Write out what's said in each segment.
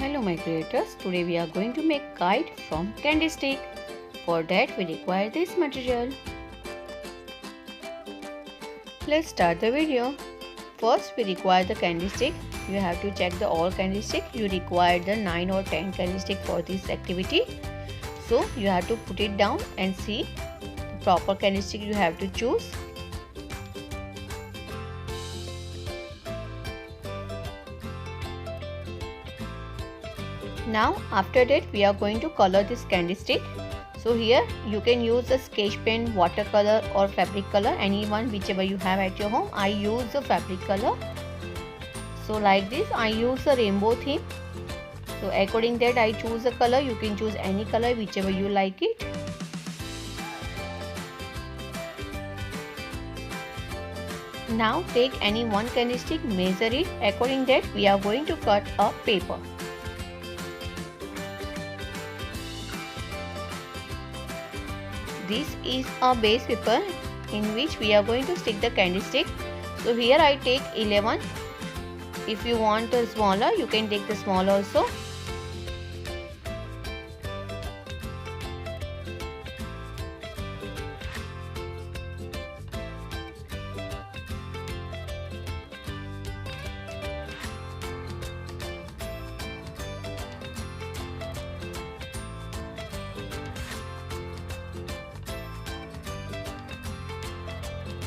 Hello my creators, today we are going to make kite from candy stick. For that we require this material. Let's start the video. First we require the candy stick. You have to check the all candy stick. You require the 9 or 10 candy stick for this activity. So you have to put it down and see the proper candy stick you have to choose. Now after that we are going to color this candy stick. So here you can use a sketch pen, watercolor or fabric color, anyone whichever you have at your home. I use the fabric color. So like this I use a rainbow theme. So according that I choose a color. You can choose any color whichever you like it. Now take any one candy stick, measure it. According that we are going to cut a paper. This is a base paper in which we are going to stick the candy stick. So here I take 11. If you want a smaller, you can take the small also.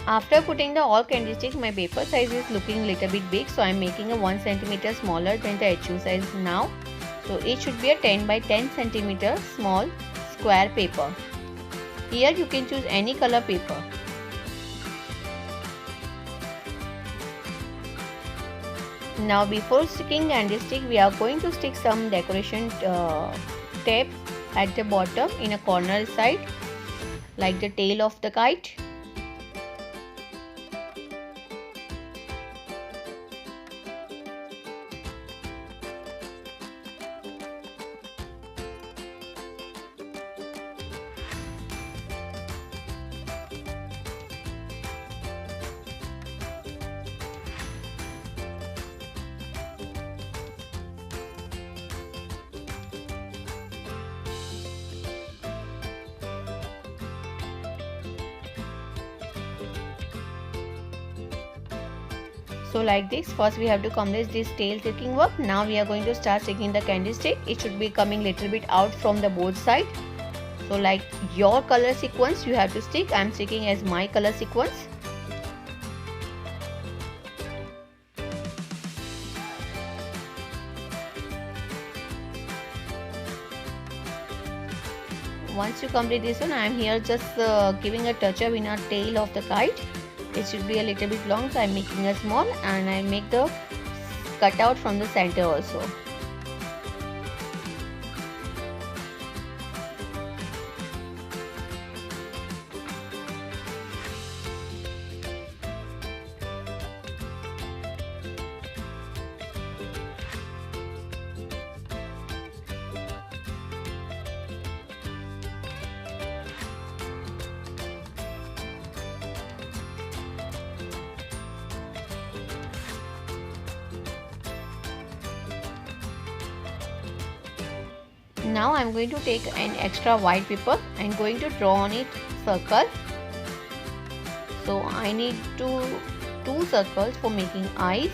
After putting the all candy stick, my paper size is looking little bit big, so I am making a 1 cm smaller than the HU size now. So it should be a 10 by 10 cm small square paper. Here you can choose any color paper. Now before sticking candy stick, we are going to stick some decoration tape at the bottom in a corner side, like the tail of the kite. So like this, first we have to complete this tail sticking work. Now we are going to start sticking the candy stick. It should be coming little bit out from the both side. So like your color sequence you have to stick. I am sticking as my color sequence. Once you complete this one, I am here just giving a touch up in a tail of the kite. It should be a little bit long, so I am making a small, and I make the cutout from the center also. Now I am going to take an extra white paper and going to draw on it circle. So I need two circles for making eyes.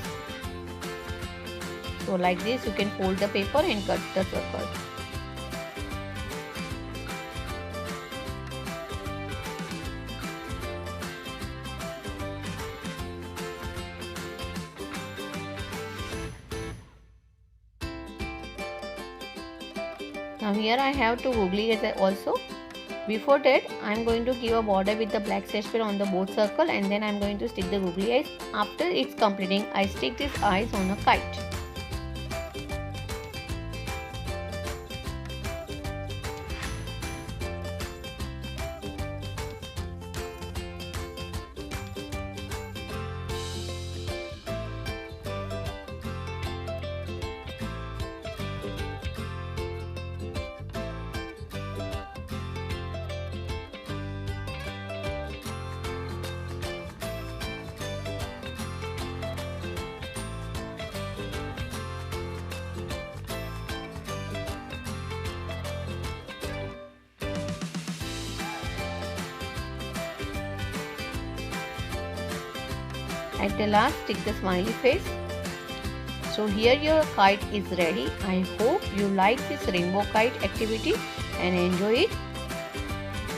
So like this you can fold the paper and cut the circle. Now here I have two googly eyes also. Before that I am going to give a border with the black sketch pen on the both circle, and then I am going to stick the googly eyes. After it's completing, I stick these eyes on a kite. At the last, stick the smiley face. So here your kite is ready. I hope you like this rainbow kite activity and enjoy it.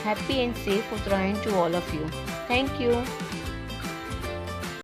Happy and safe Uttarayan to all of you. Thank you.